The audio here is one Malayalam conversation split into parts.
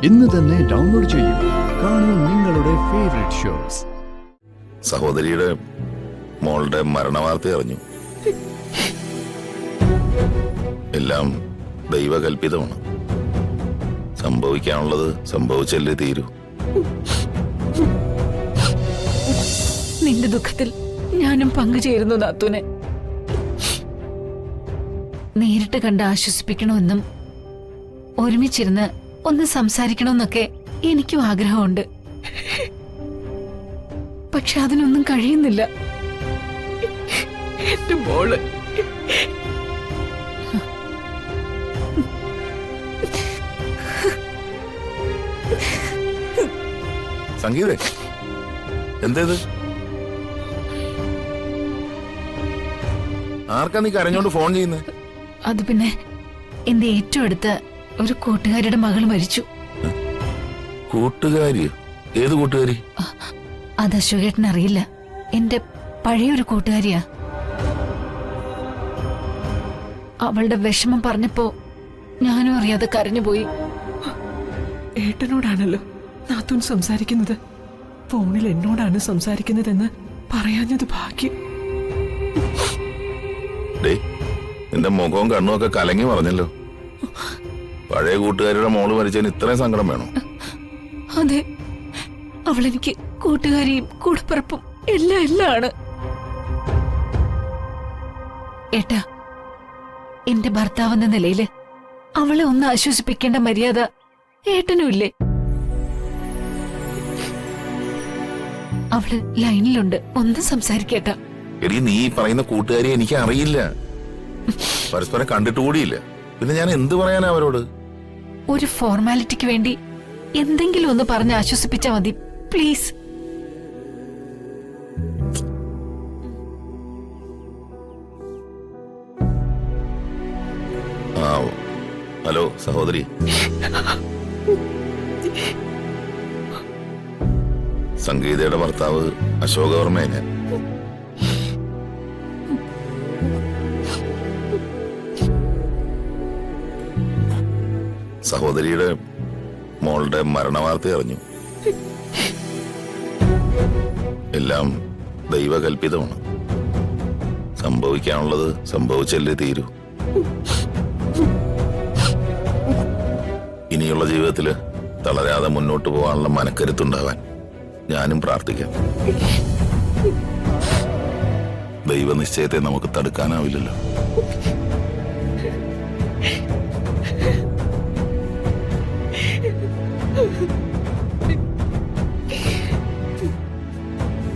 ഇന്ന് തന്നെ ഡൗൺലോഡ് ചെയ്യൂ. കാണൂ നിങ്ങളുടെ ഫേവറേറ്റ് ഷോസ്. സഹോദരിയുടെ മോളുടെ മരണവാർത്ത അറിഞ്ഞു. എല്ലാം ദൈവകൽപിതമാണ്. സംഭവിക്കാനുള്ളത് സംഭവിച്ചല്ലേ തീരൂ. നിന്റെ ദുഃഖത്തിൽ ഞാനും പങ്കുചേരുന്നു നാത്തൂനെ. നേരിട്ട് കണ്ട് ആശ്വസിപ്പിക്കണമെന്നും ഒരുമിച്ചിരുന്ന് ഒന്ന് സംസാരിക്കണമെന്നൊക്കെ എനിക്കും ആഗ്രഹമുണ്ട്. പക്ഷെ അതിനൊന്നും കഴിയുന്നില്ല. എന്റെ മോള് സംഗീതേ, എന്തേത്? ആർക്കാ നീ കരഞ്ഞോണ്ട് ഫോൺ ചെയ്യുന്നത്? അത് പിന്നെ എന്റെ ഏറ്റവും അടുത്ത ഒരു കൂട്ടുകാരിയുടെ മകൾ മരിച്ചു. കൂട്ടുകാരിയോ? ഏത് കൂട്ടുകാരി? അത് അശോകേട്ടൻ അറിയില്ല. എന്റെ പഴയൊരു കൂട്ടുകാരിയാ. അവളുടെ വിഷമം പറഞ്ഞപ്പോ ഞാനും അറിയാതെ കരഞ്ഞുപോയി. ഏട്ടനോടാണല്ലോ നാത്തൂൻ സംസാരിക്കുന്നത്. ഫോണിൽ എന്നോടാണ് സംസാരിക്കുന്നതെന്ന് പറയാഞ്ഞത് ഭാഗ്യം. നിന്റെ മുഖവും കണ്ണും ഒക്കെ കലങ്ങി പറഞ്ഞല്ലോ. പഴയ കൂട്ടുകാരിയുടെ മോള് മരിച്ചതിന് ഇത്രയും സങ്കടം വേണോ? അതെ, അവളെനിക്ക് കൂട്ടുകാരിയും കൂടപ്പിറപ്പും എല്ലാം ആണ്. ഏട്ടാ, എന്റെ ഭർത്താവെന്ന നിലയില് അവളെ ഒന്ന് ആശ്വസിപ്പിക്കേണ്ട മര്യാദ ഏട്ടനുമില്ലേ? അവള് ലൈനിലുണ്ട്, ഒന്ന് സംസാരിക്കേട്ടാ. എടി, നീ പറയുന്ന കൂട്ടുകാരി എനിക്ക് അറിയില്ല, പരസ്പരം കണ്ടിട്ട് കൂടിയില്ല. പിന്നെ ഞാൻ എന്ത് പറയാനാ അവരോട്? ഒരു ഫോർമാലിറ്റിക്ക് വേണ്ടി എന്തെങ്കിലും ഒന്ന് പറഞ്ഞ് ആശ്വസിപ്പിച്ചാ മതി, പ്ലീസ്. ഹലോ സഹോദരി. സംഗീതയുടെ ഭർത്താവ് അശോകവർമ്മയെ ഞാൻ. സഹോദരിയുടെ മോളുടെ മരണവാർത്ത അറിഞ്ഞു. എല്ലാം ദൈവകൽപിതമാണ്. സംഭവിക്കാനുള്ളത് സംഭവിച്ചല്ലേ തീരൂ. ഇനിയുള്ള ജീവിതത്തില് തളരാതെ മുന്നോട്ട് പോകാനുള്ള മനക്കരുത്തുണ്ടാവാൻ ഞാനും പ്രാർത്ഥിക്കാം. ദൈവനിശ്ചയത്തെ നമുക്ക് തടുക്കാനാവില്ലല്ലോ.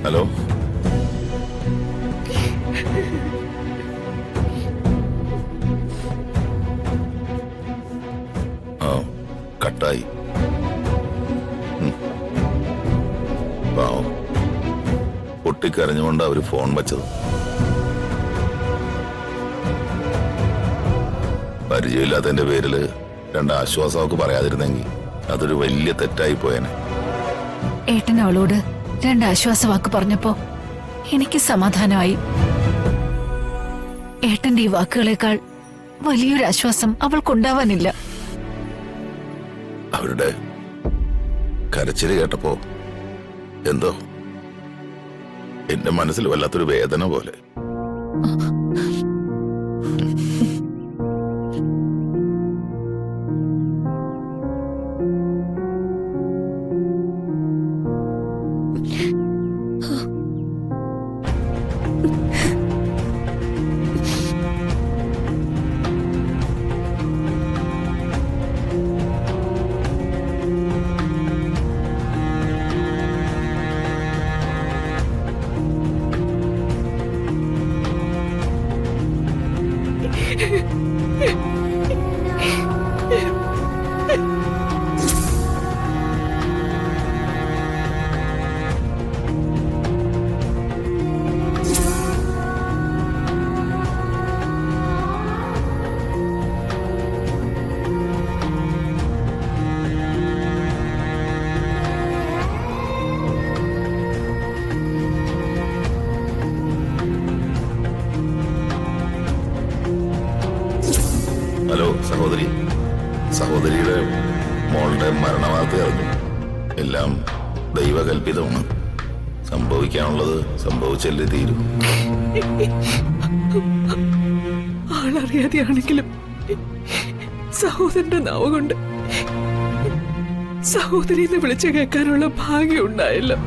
ഹലോ, കട്ടായി. പാവം, പൊട്ടിക്കരഞ്ഞുകൊണ്ട് അവര് ഫോൺ വെച്ചത്. പരിചയമില്ലാത്തതിന്റെ പേരില് രണ്ട് ആശ്വാസമൊക്കെ പറയാതിരുന്നെങ്കിൽ അതൊരു വലിയ തെറ്റായി പോയേനെ. ഏട്ടൻ അവളോട് രണ്ട് ആശ്വാസവാക്ക് പറഞ്ഞപ്പോ എനിക്ക് സമാധാനമായി. ഏട്ടന്റെ ഈ വാക്കുകളേക്കാൾ വലിയൊരു ആശ്വാസം അവൾക്കുണ്ടാവാനില്ല. അവരുടെ കരച്ചില് കേട്ടപ്പോ എന്തോ എന്റെ മനസ്സിൽ വല്ലാത്തൊരു വേദന പോലെ. മോളുടെ മരണവാർത്ത അറിഞ്ഞു. എല്ലാം ദൈവകൽപിതമാണ്. സംഭവിക്കാനുള്ളത് സംഭവിച്ചല്ലേ തീരും. ആളറിയാതെയാണെങ്കിലും സഹോദരന്റെ നാവ് കൊണ്ട് സഹോദരിന്ന് വിളിച്ചു കേൾക്കാനുള്ള ഭാഗ്യം ഉണ്ടായല്ലോ.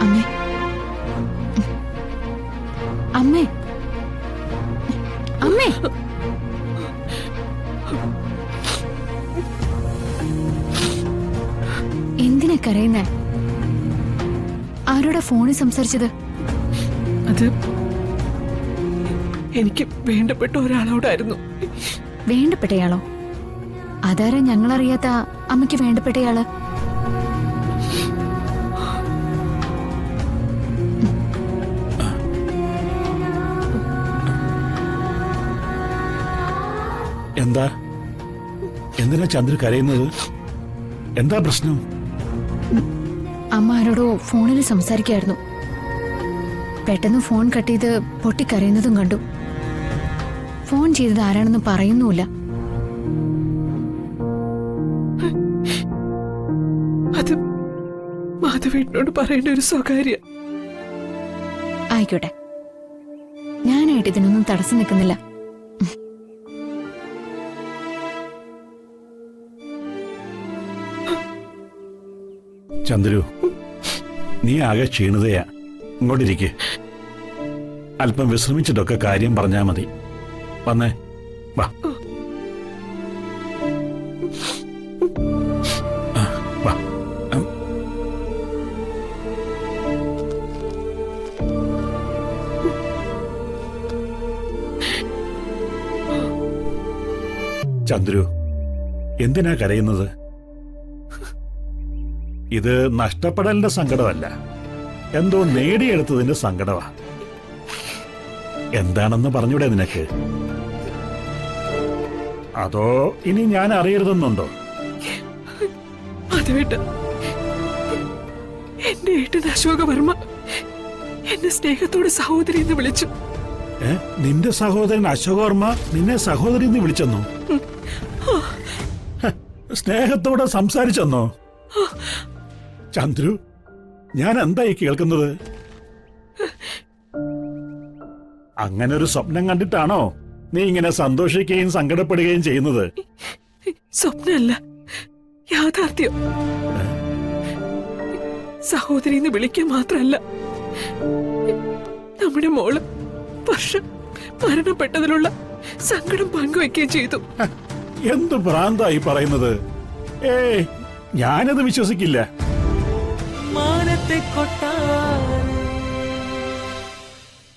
അമ്മേ അമ്മേ അമ്മേ എന്തിനാ കരയുന്നേ? ആരോടാ ഫോണിൽ സംസാരിച്ചത്? അത് എനിക്ക് വേണ്ടപ്പെട്ട ഒരാളോടായിരുന്നു. വേണ്ടപ്പെട്ടയാളോ? അതാരാ ഞങ്ങളറിയാത്ത അമ്മയ്ക്ക് വേണ്ടപ്പെട്ടയാള്? എന്താ? എന്തിനാ ചന്ദ്ര കരയുന്നത്? എന്താ പ്രശ്നം? അമ്മ ആരോടോ ഫോണിൽ സംസാരിക്കായിരുന്നു. പെട്ടെന്ന് ഫോൺ കട്ട് ചെയ്ത് പൊട്ടിക്കരയുന്നതും കണ്ടു. ഫോൺ ചെയ്തത് ആരാണെന്ന് പറയുന്നുമില്ല. അത് മാധവേട്ടനോട് പറയേണ്ട ഒരു സ്വകാര്യ. ആയിക്കോട്ടെ, ഞാനായിട്ട് ഇതിനൊന്നും തടസ്സം നിൽക്കുന്നില്ല. ചന്ദ്രു, നീ ആകെ ക്ഷീണിതയാ. ഇങ്ങോട്ടിരിക്കെ. അല്പം വിശ്രമിച്ചിട്ടൊക്കെ കാര്യം പറഞ്ഞാ മതി. വന്നേ, വാ. വാ. ചന്ദ്രു, എന്തിനാ കരയുന്നത്? ഇത് നഷ്ടപ്പെടലിന്റെ സങ്കടമല്ല, എന്തോ നേടിയെടുത്തതിന്റെ സങ്കടമാ. എന്താണെന്ന് പറഞ്ഞൂടെ നിനക്ക്? അതോ ഇനി ഞാൻ അറിയരുതെന്നുണ്ടോ? മാധവേട്ട, എന്റെ ഏട്ടൻ അശോകവർമ്മ എന്നെ സ്നേഹത്തോടെ സഹോദരി എന്ന് വിളിച്ചു. നിന്റെ സഹോദരൻ അശോകവർമ്മ നിന്നെ സഹോദരി എന്ന് വിളിച്ചെന്നോ? സ്നേഹത്തോടെ സംസാരിച്ചെന്നോ? ചന്ദ്രു, ഞാൻ എന്തായി കേൾക്കുന്നത്? അങ്ങനെ ഒരു സ്വപ്നം കണ്ടിട്ടാണോ നീ ഇങ്ങനെ സന്തോഷിക്കുകയും സങ്കടപ്പെടുകയും ചെയ്യുന്നത്? സ്വപ്നമല്ല, യാഥാർത്ഥ്യം. സഹോദരിന്ന് വിളിക്കാൻ മാത്രല്ല, നമ്മുടെ മോള് വർഷം മരണപ്പെട്ടതിലുള്ള സങ്കടം പങ്കുവെക്കുകയും ചെയ്തു. എന്ത് ഭ്രാന്തായി പറയുന്നത്? ഞാനത് വിശ്വസിക്കില്ല. മാനത്തെ കൊട്ടാ